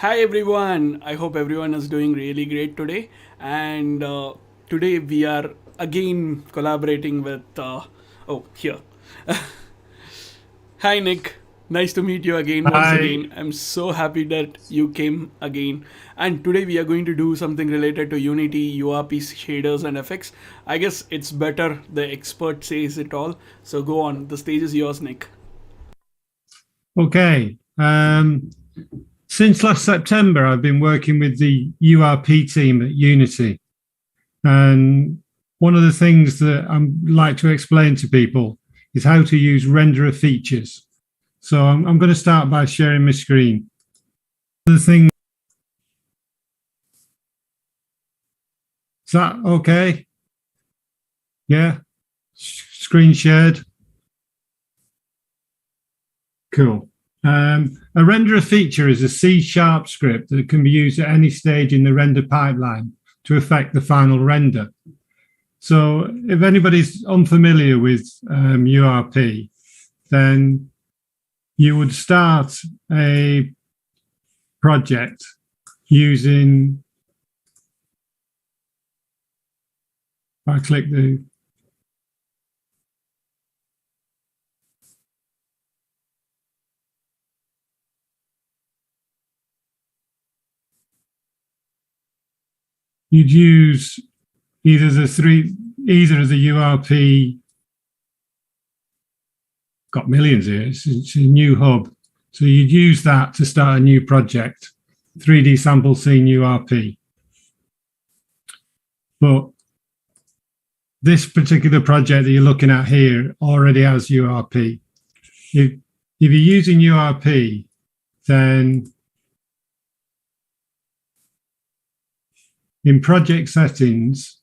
Hi everyone. I hope everyone is doing really great today. And today we are again collaborating with. Here. Hi Nick. Nice to meet you again once Hi. again. I'm so happy that you came again. And today we are going to do something related to Unity, URP shaders and effects. I guess it's better the expert says it all. So go on. The stage is yours, Nick. Okay. Since last September, I've been working with the URP team at Unity. And one of the things that I like to explain to people is how to use renderer features. So I'm going to start by sharing my screen. The thing, is that okay? Yeah. Screen shared. Cool. A renderer feature is a C# script that can be used at any stage in the render pipeline to affect the final render. So if anybody's unfamiliar with URP, then you would start a project using, if I click the, you'd use either as a URP, got millions here, it's a new hub. So you'd use that to start a new project, 3D sample scene URP. But this particular project that you're looking at here already has URP. If you're using URP, then in project settings,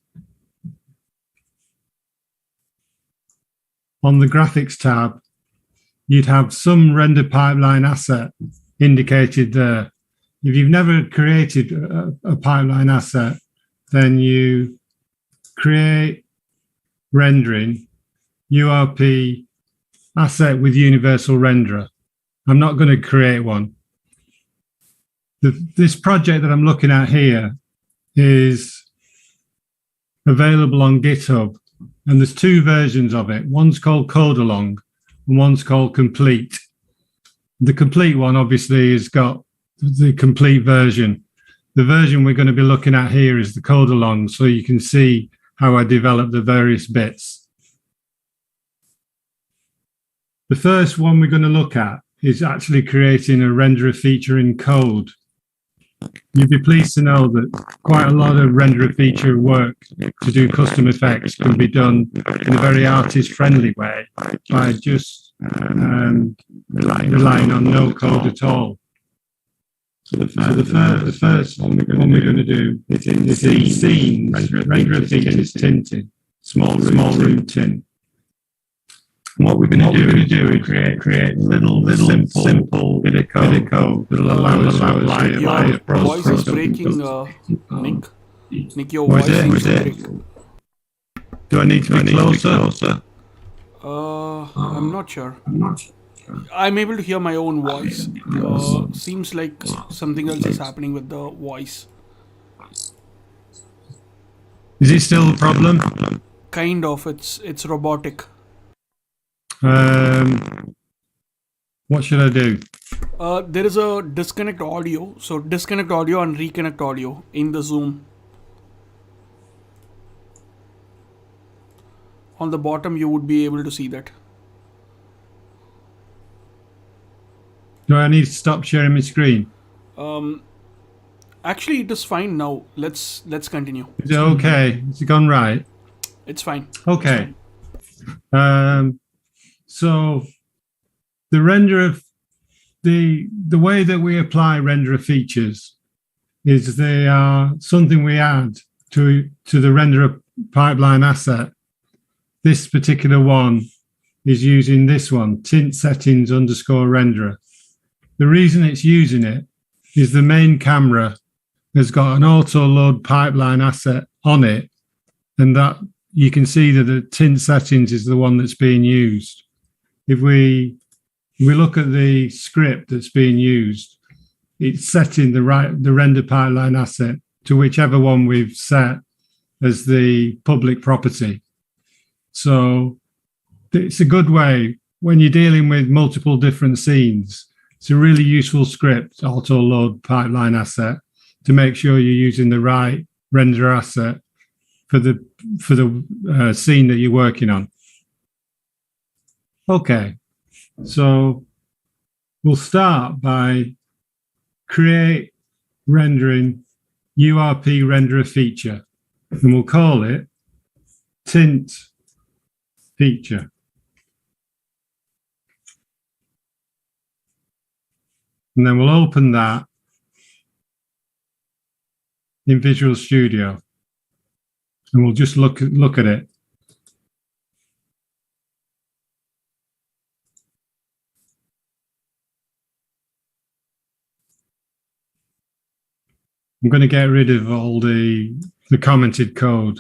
on the graphics tab, you'd have some render pipeline asset indicated there. If you've never created a pipeline asset, then you create rendering URP asset with universal renderer. I'm not going to create one. This project that I'm looking at here is available on GitHub, and there's two versions of it. One's called Code Along and one's called Complete. The complete one obviously has got the complete version. The version we're going to be looking at here is the Code Along, so you can see how I develop the various bits. The first one we're going to look at is actually creating a renderer feature in code. You'd be pleased to know that quite a lot of renderer feature work to do custom effects can be done in a very artist-friendly way by just relying on no code at all. So the first one we're going to do is in scenes, renderer features tinted, small room tint. What we're going to do is create little simple bit of code that'll allow us to apply Your a process. voice is breaking, Nick. Nick, your voice seems to break. Do I need to be closer? I'm not sure. I'm able to hear my own voice. Seems like something else is happening with the voice. Is it still a problem? Kind of. It's robotic. What should I do? There is a disconnect audio. So disconnect audio and reconnect audio in the Zoom. On the bottom, you would be able to see that. Do I need to stop sharing my screen? Actually, it is fine now. Let's continue. Is it okay? Has it gone right? It's fine. Okay. So the renderer, the way that we apply renderer features is they are something we add to the renderer pipeline asset. This particular one is using this one, tint settings underscore renderer. The reason it's using it is the main camera has got an auto load pipeline asset on it, and that you can see that the tint settings is the one that's being used. If we look at the script that's being used, it's setting the render pipeline asset to whichever one we've set as the public property. So it's a good way when you're dealing with multiple different scenes. It's a really useful script, auto load pipeline asset, to make sure you're using the right render asset for the scene that you're working on. Okay, so we'll start by create rendering URP renderer feature, and we'll call it tint feature. And then we'll open that in Visual Studio, and we'll just look at it. I'm going to get rid of all the commented code.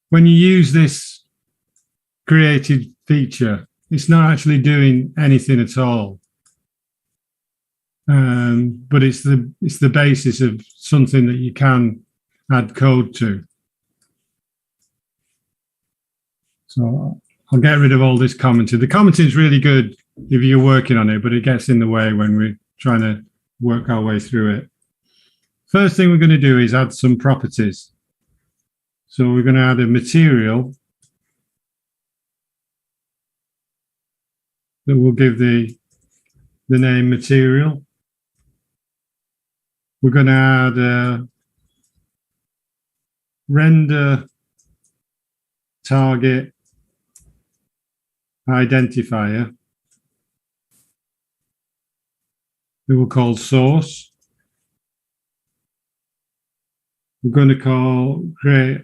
When you use this created feature, it's not actually doing anything at all. But it's the basis of something that you can add code to. So I'll get rid of all this commenting. The commenting is really good if you're working on it, but it gets in the way when we're trying to work our way through it. First thing we're going to do is add some properties. So we're going to add a material that will give the name material. We're going to add a render target identifier that we'll call source. We're going to create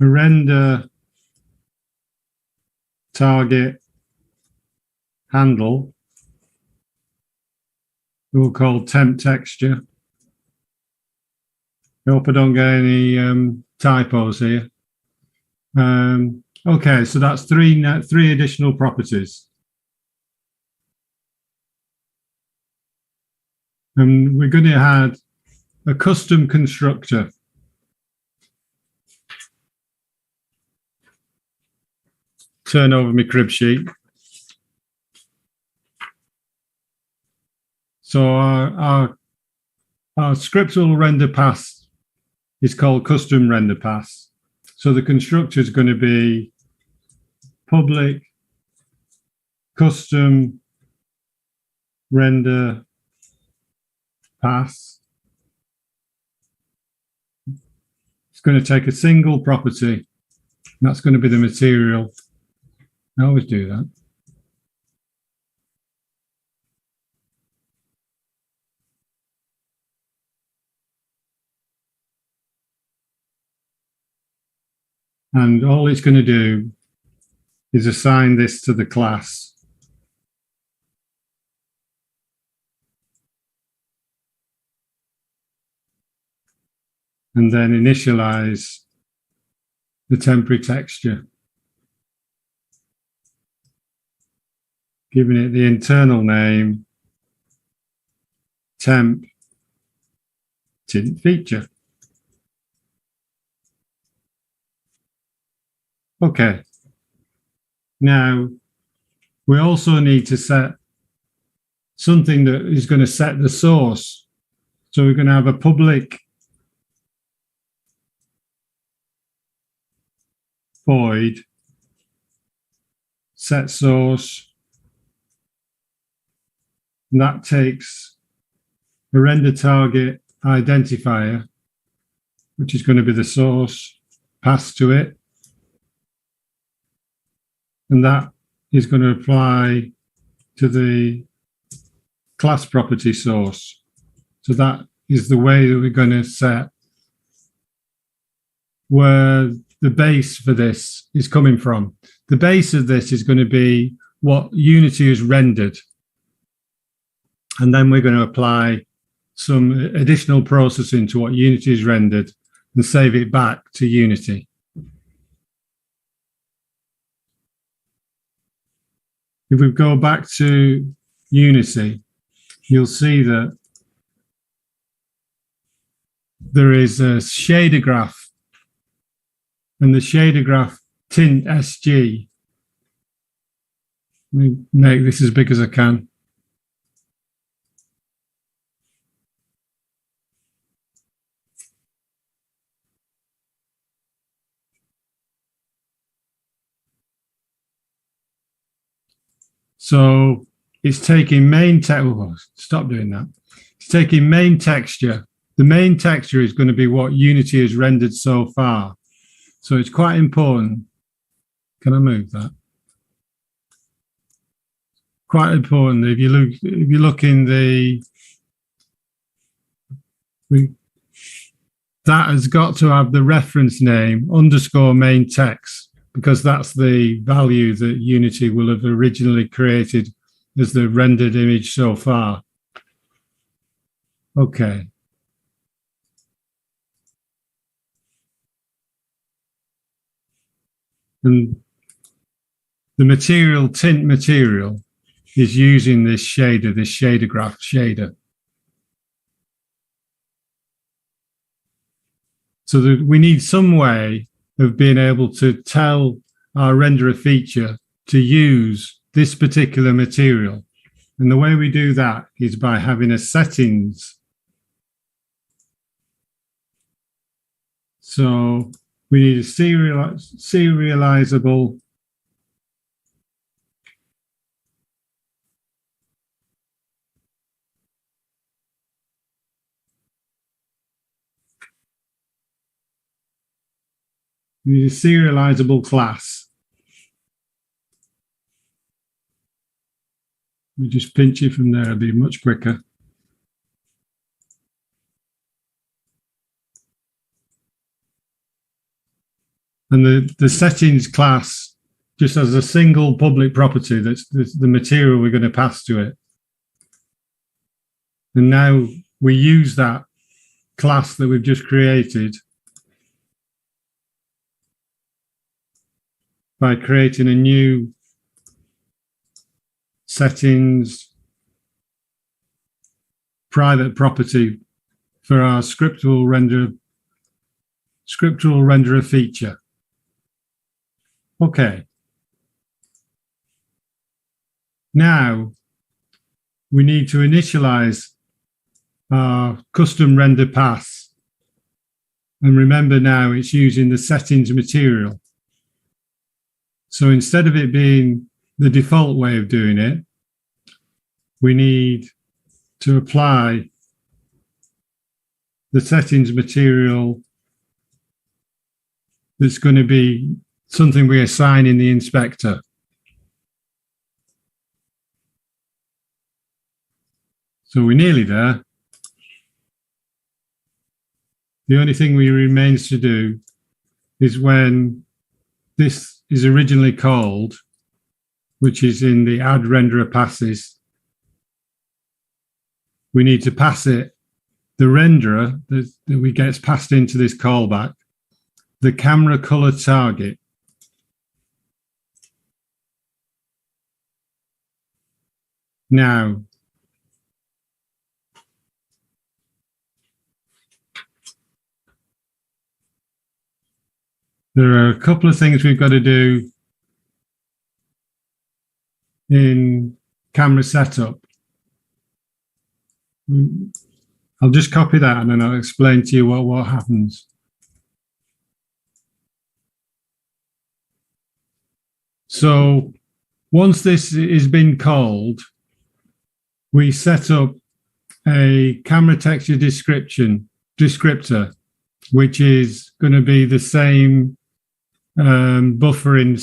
a render target handle that we'll call temp texture. I hope I don't get any typos here. Okay, so that's three additional properties. And we're going to add a custom constructor. Turn over my crib sheet. So our scriptural render path is called custom render path. So the constructor is going to be public custom render path. It's going to take a single property, and that's going to be the material. I always do that. And all it's going to do is assign this to the class. And then initialize the temporary texture, giving it the internal name temp tint feature. Okay. Now, we also need to set something that is going to set the source. So we're going to have a public void set source. And that takes a render target identifier, which is going to be the source, passed to it. And that is going to apply to the class property source. So that is the way that we're going to set where the base for this is coming from. The base of this is going to be what Unity has rendered. And then we're going to apply some additional processing to what Unity has rendered and save it back to Unity. If we go back to Unity, you'll see that there is a shader graph, and the shader graph tint SG. Let me make this as big as I can. So it's taking main text. Oh, stop doing that. It's taking main texture. The main texture is going to be what Unity has rendered so far. So it's quite important. Can I move that? Quite important. If you look in the, that has got to have the reference name underscore main text, because that's the value that Unity will have originally created as the rendered image so far. Okay. And the material, tint material, is using this shader, this shader graph shader. So that we need some way of being able to tell our renderer feature to use this particular material. And the way we do that is by having a settings. So we need a serializable class. We just pinch it from there, it'll be much quicker. And the settings class just has a single public property that's the material we're going to pass to it. And now we use that class that we've just created by creating a new settings private property for our scriptural renderer feature. Okay. Now we need to initialize our custom render path. And remember now it's using the settings material. So instead of it being the default way of doing it, we need to apply the settings material that's going to be something we assign in the inspector. So we're nearly there. The only thing we remains to do is when this is originally called, which is in the add renderer passes, we need to pass it, the renderer that we gets passed into this callback, the camera color target. Now, there are a couple of things we've got to do in camera setup. I'll just copy that and then I'll explain to you what happens. So once this has been called, we set up a camera texture descriptor, which is going to be the same buffering,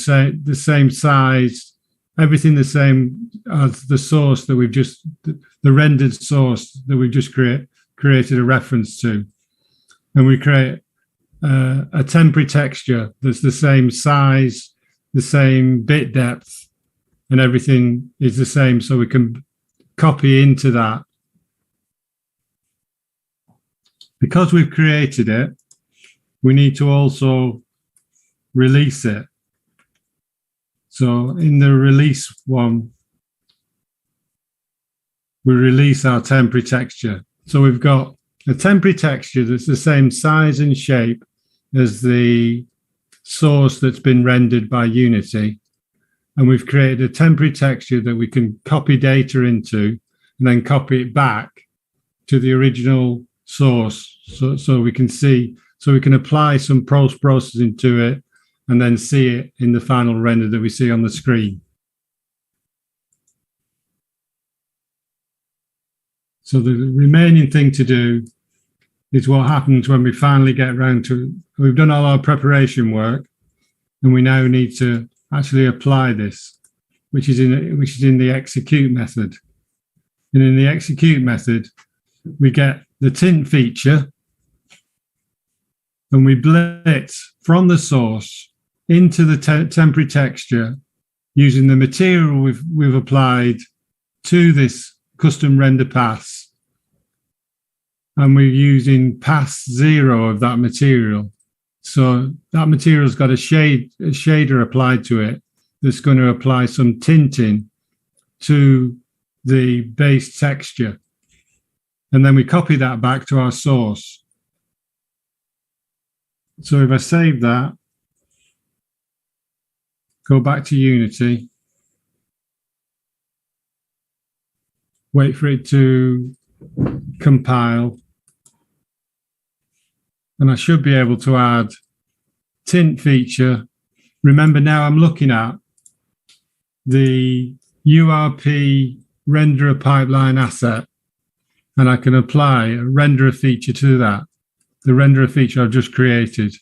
the same size, everything the same as the source that we've just, the rendered source that we've just created a reference to. And we create a temporary texture that's the same size, the same bit depth, and everything is the same, so we can copy into that. Because we've created it, we need to also release it. So in the release one, we release our temporary texture. So we've got a temporary texture that's the same size and shape as the source that's been rendered by Unity. And we've created a temporary texture that we can copy data into and then copy it back to the original source. So we can see, so we can apply some post-processing to it and then see it in the final render that we see on the screen. So the remaining thing to do is what happens when we finally get around to, we've done all our preparation work, and we now need to actually apply this, which is in the execute method. And in the execute method, we get the tint feature, and we blitz from the source into the temporary texture using the material we've applied to this custom render pass. And we're using pass 0 of that material. So that material's got a shader applied to it that's going to apply some tinting to the base texture. And then we copy that back to our source. So if I save that, go back to Unity, wait for it to compile, and I should be able to add tint feature. Remember, now I'm looking at the URP renderer pipeline asset, and I can apply a renderer feature to that. The renderer feature I've just created,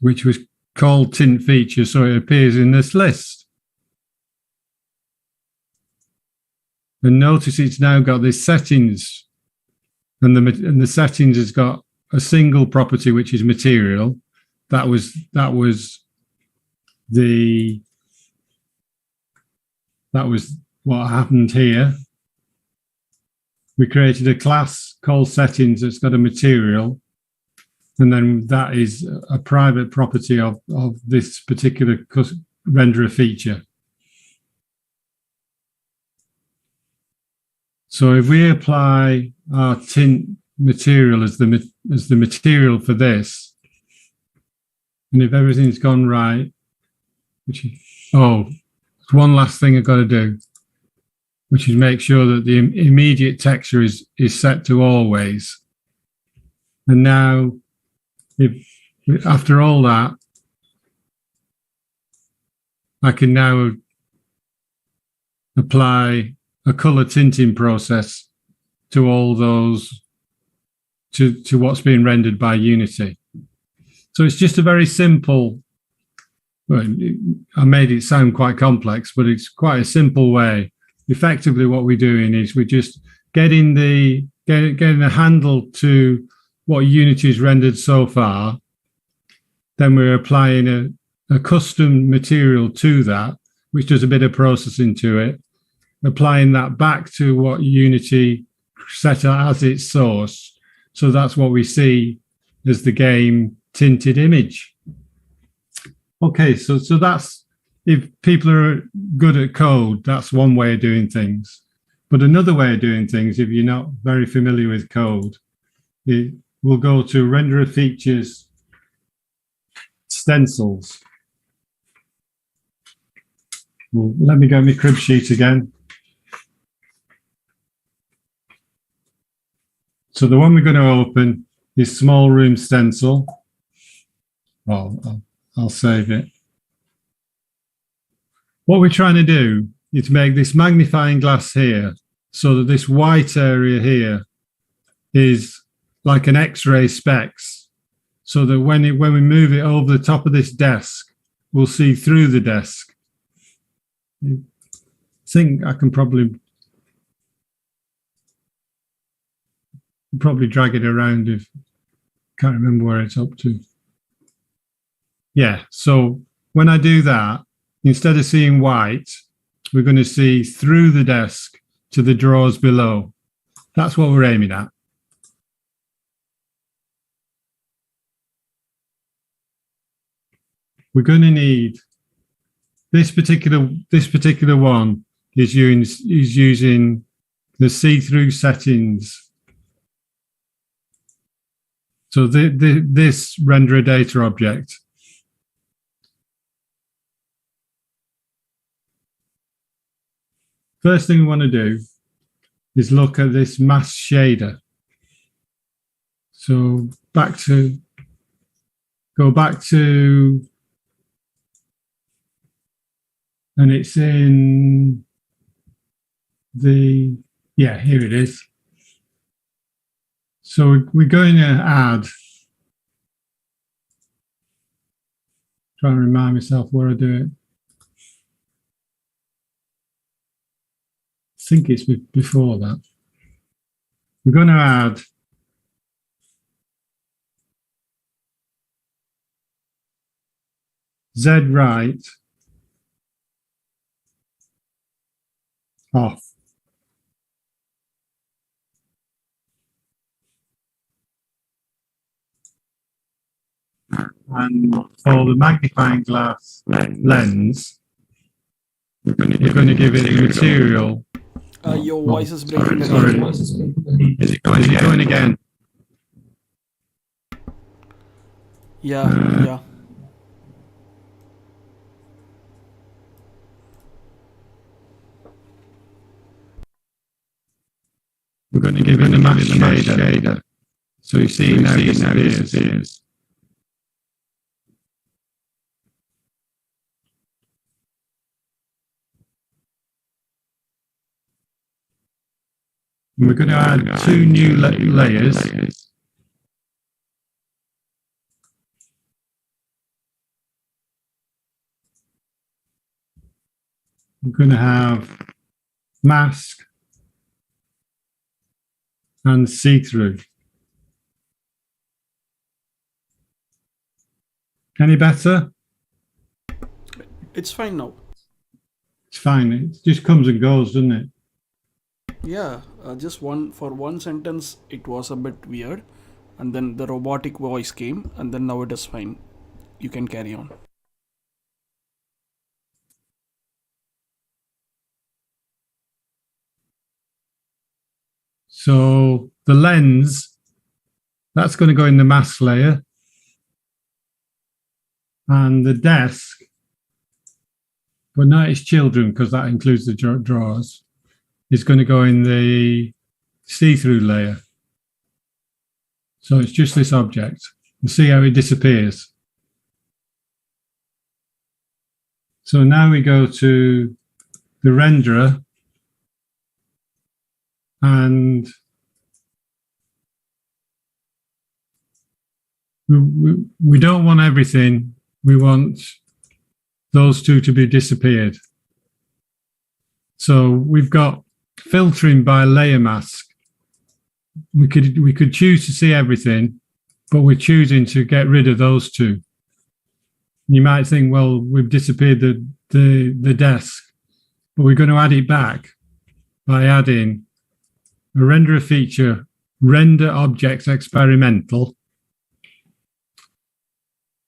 which was called tint feature, so it appears in this list. And notice it's now got this settings, and the settings has got a single property, which is material. That was what happened here. We created a class called settings that's got a material, and then that is a private property of this particular renderer feature. So if we apply our tint material as the material for this, and if everything's gone right, one last thing I've got to do, which is make sure that the immediate texture is set to always. And now, after all that, I can now apply a color tinting process to all those, to what's being rendered by Unity. So it's just a very simple, well, I made it sound quite complex, but it's quite a simple way. Effectively, what we're doing is we're just getting a handle to what Unity's rendered so far. Then we're applying a custom material to that, which does a bit of processing to it, applying that back to what Unity set as its source. So that's what we see as the game tinted image. Okay, so that's, if people are good at code, that's one way of doing things. But another way of doing things, if you're not very familiar with code, we'll go to Renderer Features, Stencils. Well, let me go my crib sheet again. So the one we're going to open is Small Room Stencil. Well, I'll save it. What we're trying to do is make this magnifying glass here so that this white area here is like an X-ray specs, so that when we move it over the top of this desk, we'll see through the desk. I think I can probably drag it around if can't remember where it's up to. Yeah, so when I do that, instead of seeing white, we're going to see through the desk to the drawers below. That's what we're aiming at. We're going to need this particular one is using the see-through settings. So this renderer data object. First thing we want to do is look at this mask shader. So go back to, and it's in the, yeah, here it is. So we're going to add, try and remind myself where I do it. I think it's before that. We're going to add Z right off. And for the magnifying glass lens, we're going to give it a material. Your voice is breaking. Sorry. Is it going again? Yeah. We're going to give it a mask shader. So you see now it disappears. And we're going to add two new layers. We're going to have mask and see-through. Any better? It's fine now. It's fine. It just comes and goes, doesn't it? Yeah, just for one sentence it was a bit weird, and then the robotic voice came, and then now it is fine. You can carry on. So the lens, that's going to go in the mask layer. And the desk, but not its children, because that includes the drawers, is going to go in the see-through layer. So it's just this object. And see how it disappears. So now we go to the renderer, and we don't want everything. We want those two to be disappeared. So we've got filtering by layer mask. We could choose to see everything, but we're choosing to get rid of those two. You might think, well, we've disappeared the desk, but we're going to add it back by adding a renderer feature, render object experimental,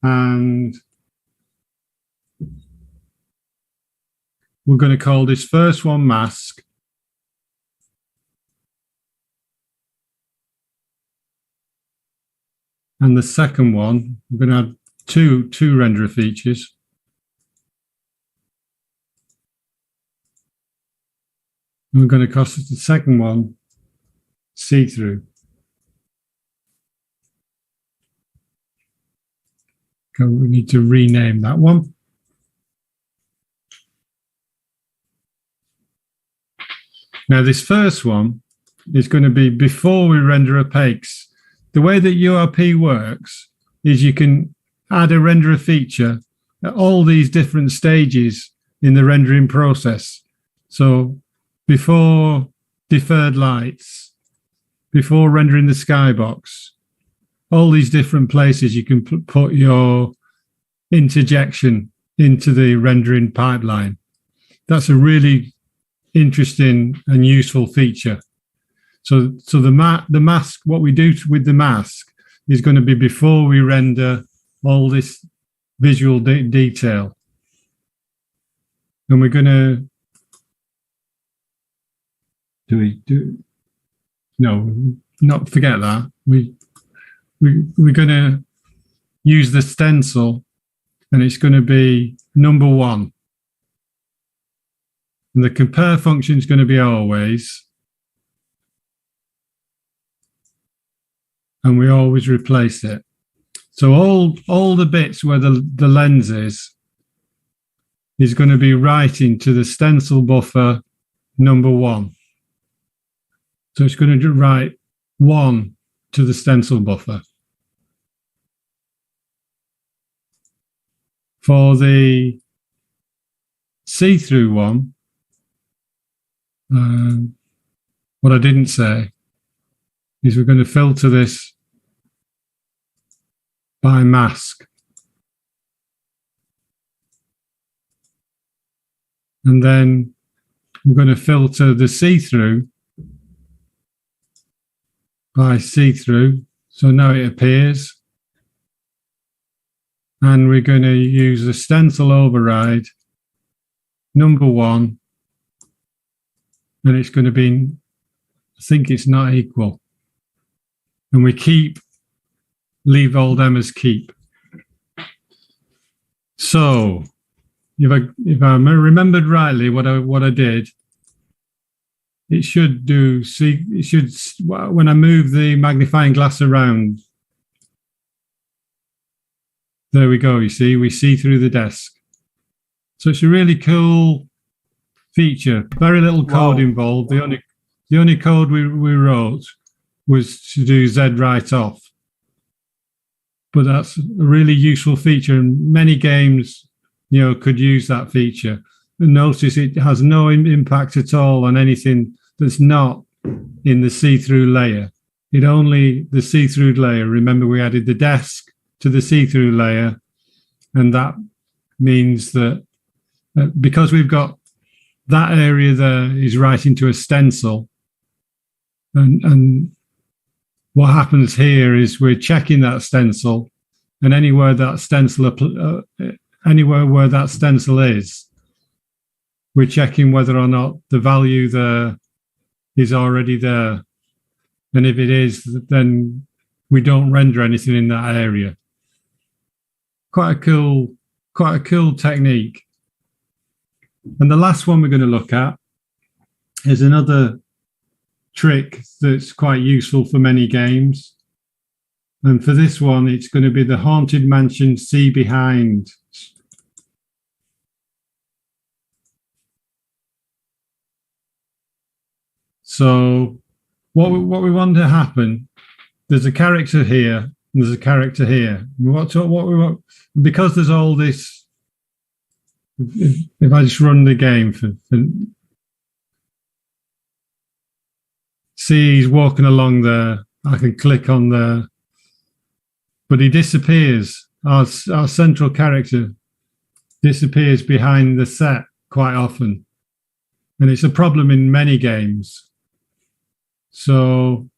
and we're going to call this first one mask, and the second one, we're going to add two renderer features. And we're going to call the second one see-through. Okay, we need to rename that one. Now this first one is going to be before we render opaques. The way that URP works is you can add a renderer feature at all these different stages in the rendering process. So before deferred lights, before rendering the skybox, all these different places you can put your interjection into the rendering pipeline. That's a really interesting and useful feature. So the mask, what we do with the mask is going to be before we render all this visual detail. And we're going to Do we do? No, not forget that. We're going to use the stencil, and it's going to be number 1. And the compare function is going to be always, and we always replace it. So all the bits where the lens is going to be writing to the stencil buffer number 1. So it's going to write 1 to the stencil buffer. For the see-through one, what I didn't say is we're going to filter this by mask. And then we're going to filter the see-through by see-through. So now it appears. And we're going to use the stencil override number 1. And it's going to be, I think it's not equal. And we leave old M as keep. So if I remembered rightly what I did, it should do, when I move the magnifying glass around, there we go, you see, we see through the desk. So it's a really cool feature. Very little code involved. The only code we wrote was to do Z right off. But that's a really useful feature, and many games, could use that feature. And notice it has no impact at all on anything that's not in the see-through layer. The see-through layer. Remember, we added the desk to the see-through layer, and that means that because we've got that area there is right into a stencil, and what happens here is we're checking that stencil, and anywhere where that stencil is, we're checking whether or not the value there is already there, and if it is, then we don't render anything in that area. Quite a cool technique. And the last one we're going to look at is another trick that's quite useful for many games. And for this one, it's going to be the Haunted Mansion See Behind. So what we want to happen, there's a character here, and there's a character here. What we want, because there's all this, if I just run the game see, he's walking along there, I can click on there, but he disappears. Our central character disappears behind the set quite often, and it's a problem in many games. So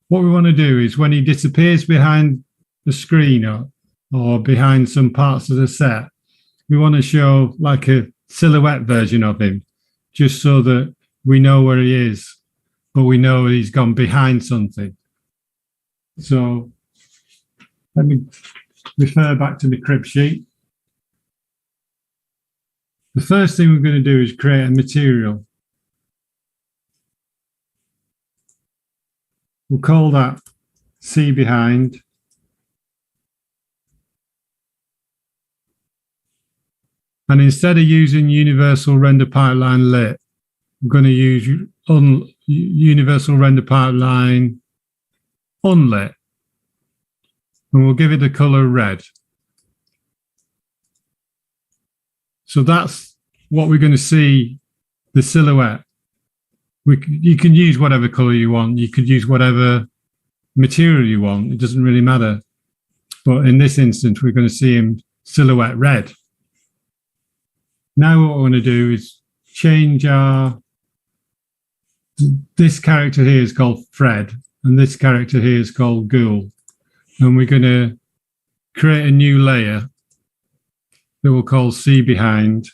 what we want to do is when he disappears behind the screen or behind some parts of the set, we want to show like a silhouette version of him, just so that we know where he is, but we know he's gone behind something. So let me refer back to the crib sheet. The first thing we're going to do is create a material. We'll call that See Behind. And instead of using Universal Render Pipeline Lit, we're going to use Universal Render Pipeline Unlit. And we'll give it the color red. So that's what we're going to see, the silhouette. You can use whatever color you want. You could use whatever material you want. It doesn't really matter. But in this instance, we're going to see him silhouette red. Now what we're going to do is change this character here is called Fred, and this character here is called Ghoul. And we're going to create a new layer that we'll call See Behind.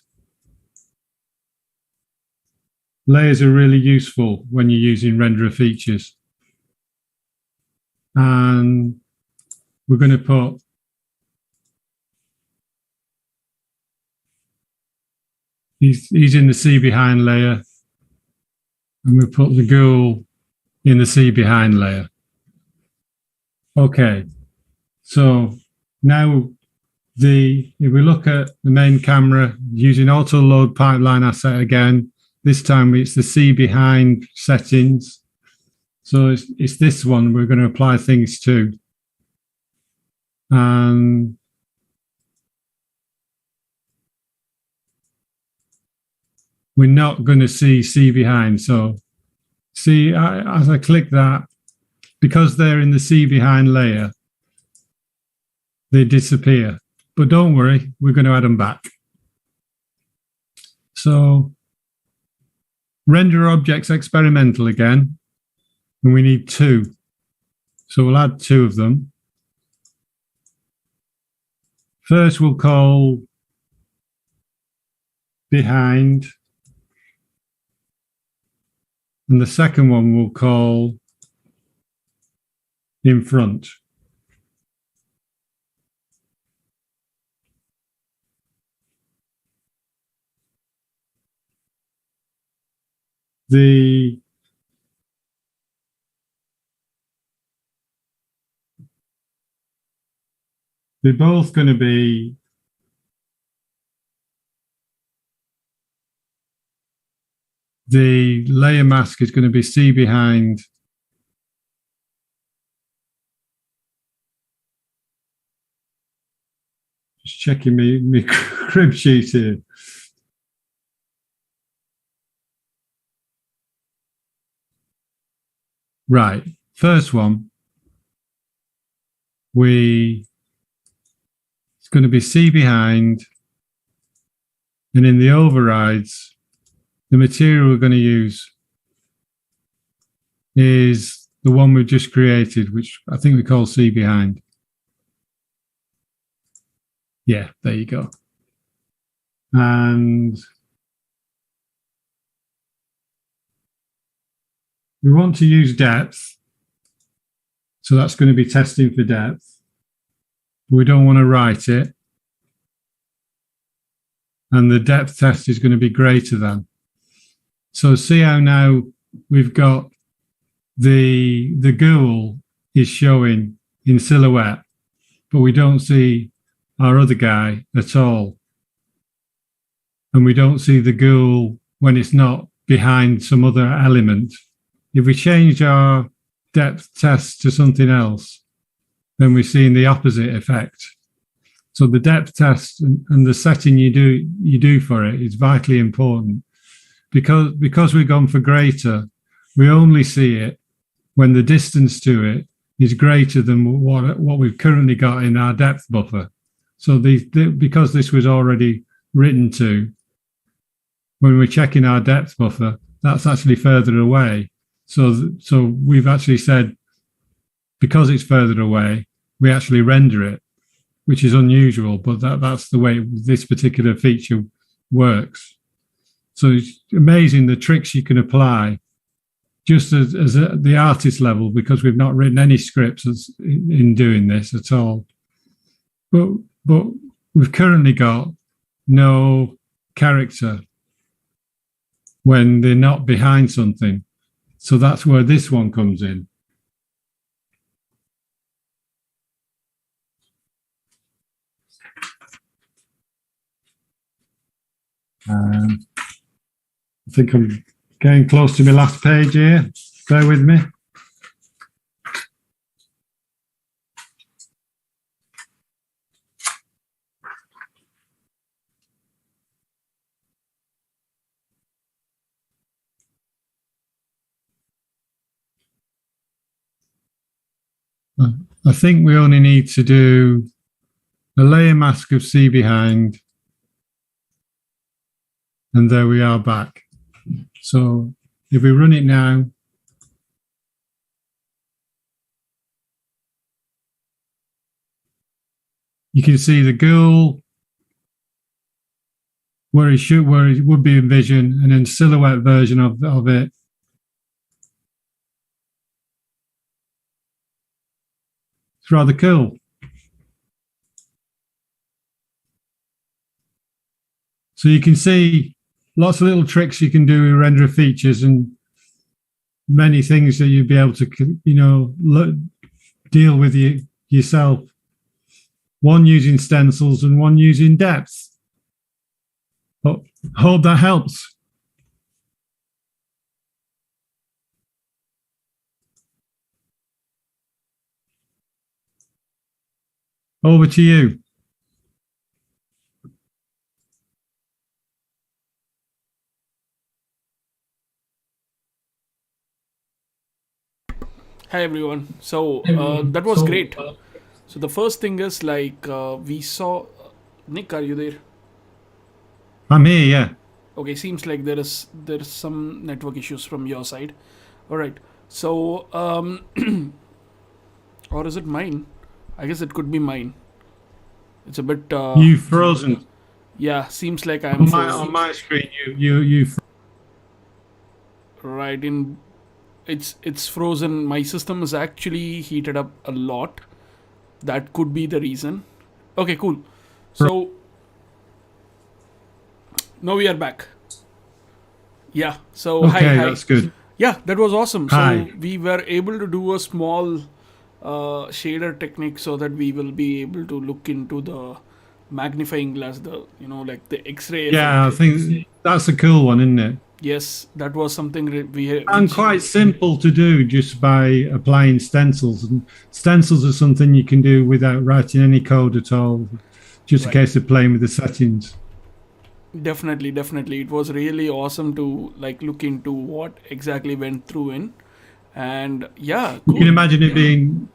layers are really useful when you're using renderer features. And we're going to put he's in the see behind layer, and we put the ghoul in the see behind layer. Okay, so now if we look at the main camera using auto load pipeline asset again, this time it's the see behind settings. So it's this one we're going to apply things to. And we're not going to see behind. So see, as I click that, because they're in the see behind layer, they disappear. But don't worry, we're going to add them back. So render objects experimental again, and we need 2. So we'll add 2 of them. First, we'll call behind, and the second one we'll call in front. They're both going to be the layer mask is going to be see behind just checking me crib sheet here. Right, first one it's going to be see behind, and in the overrides the material we're going to use is the one we've just created, which I think we call see behind. Yeah, there you go. And we want to use depth. So that's going to be testing for depth. We don't want to write it. And the depth test is going to be greater than. So see how now we've got the ghoul is showing in silhouette, but we don't see our other guy at all. And we don't see the ghoul when it's not behind some other element. If we change our depth test to something else, then we're seeing the opposite effect. So the depth test and the setting you do for it is vitally important, because we've gone for greater. We only see it when the distance to it is greater than what we've currently got in our depth buffer. So because this was already written to, when we're checking our depth buffer, that's actually further away. So we've actually said, because it's further away, we actually render it, which is unusual, but that's the way this particular feature works. So it's amazing the tricks you can apply just as at the artist level, because we've not written any scripts in doing this at all. But we've currently got no character when they're not behind something. So that's where this one comes in. I think I'm getting close to my last page here. Bear with me. I think we only need to do a layer mask of see behind, and there we are back. So if we run it now, you can see the ghoul where it would be in vision, and then silhouette version of it. It's rather cool. So you can see lots of little tricks you can do with renderer features, and many things that you'd be able to, deal with yourself. One using stencils and one using depth. But hope that helps. Over to you. Hi everyone. So that was great. So the first thing is like we saw. Nick, are you there? I'm here, yeah. Okay, seems like there is some network issues from your side. All right. So or is it mine? I guess it could be mine. It's a bit. You frozen. Yeah, seems like I'm On my screen. You. Right in. It's frozen. My system is actually heated up a lot. That could be the reason. Okay, cool. So now we are back. Yeah. So Okay, hi. that's good. Yeah, that was awesome. Hi. So we were able to do a small shader technique so that we will be able to look into the magnifying glass, the like the X-ray Yeah, I effect. think that's a cool one, isn't it? Yes, that was something And quite simple to do just by applying stencils. And stencils are something you can do without writing any code at all. Just a Right. case of playing with the settings. Definitely, it was really awesome to like look into what exactly went through in, and yeah, You can cool. imagine it being.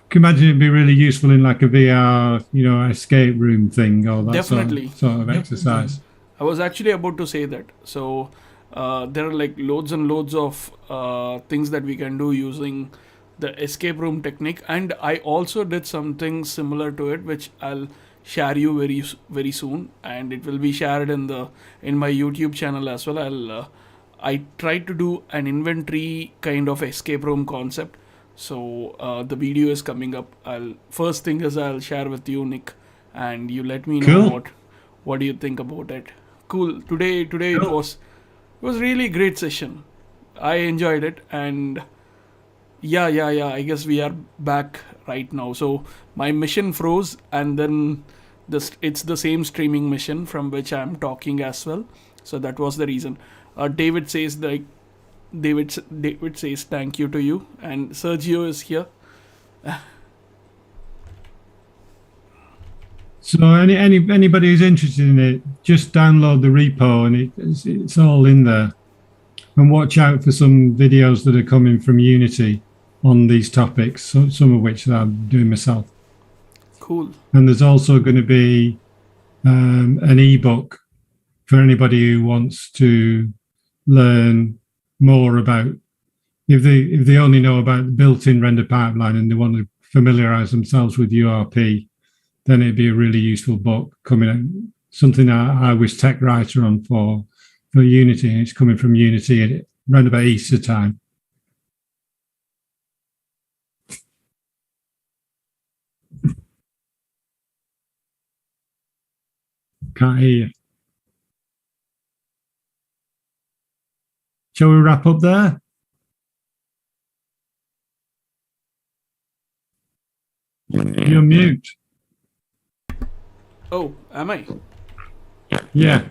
Can imagine it be really useful in like a VR, escape room thing or that Definitely. sort of exercise. I was actually about to say that. So there are like loads and loads of things that we can do using the escape room technique, and I also did something similar to it, which I'll share you very soon, and it will be shared in my YouTube channel as well. I tried to do an inventory kind of escape room concept. So the video is coming up. I'll first thing is I'll share with you, Nick, and you let me know Cool. what do you think about it. Cool. Today Cool. it was really great session. I enjoyed it, and yeah. I guess we are back right now. So my mission froze, and then it's the same streaming mission from which I'm talking as well. So that was the reason. David says like David says thank you to you, and Sergio is here. So anybody who's interested in it, just download the repo and it's all in there. And watch out for some videos that are coming from Unity on these topics, some of which I'm doing myself. Cool. And there's also going to be an ebook for anybody who wants to learn more about, if they only know about the built-in render pipeline and they want to familiarize themselves with URP, then it'd be a really useful book coming out. Something I was tech writer on for Unity, and it's coming from Unity around about Easter time. Can't hear you. Shall we wrap up there? You're mute. Oh, am I? Yeah.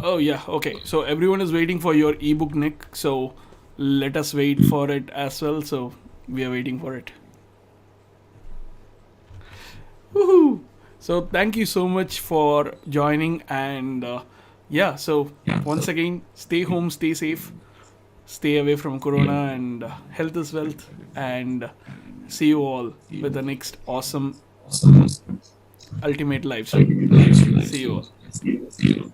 Oh yeah. Okay. So everyone is waiting for your ebook, Nick. So let us wait for it as well. So we are waiting for it. Woohoo! So thank you so much for joining, and yeah. So once again, stay home, stay safe, stay away from Corona, and health is wealth. And see you all with the next awesome ultimate live stream. See you all.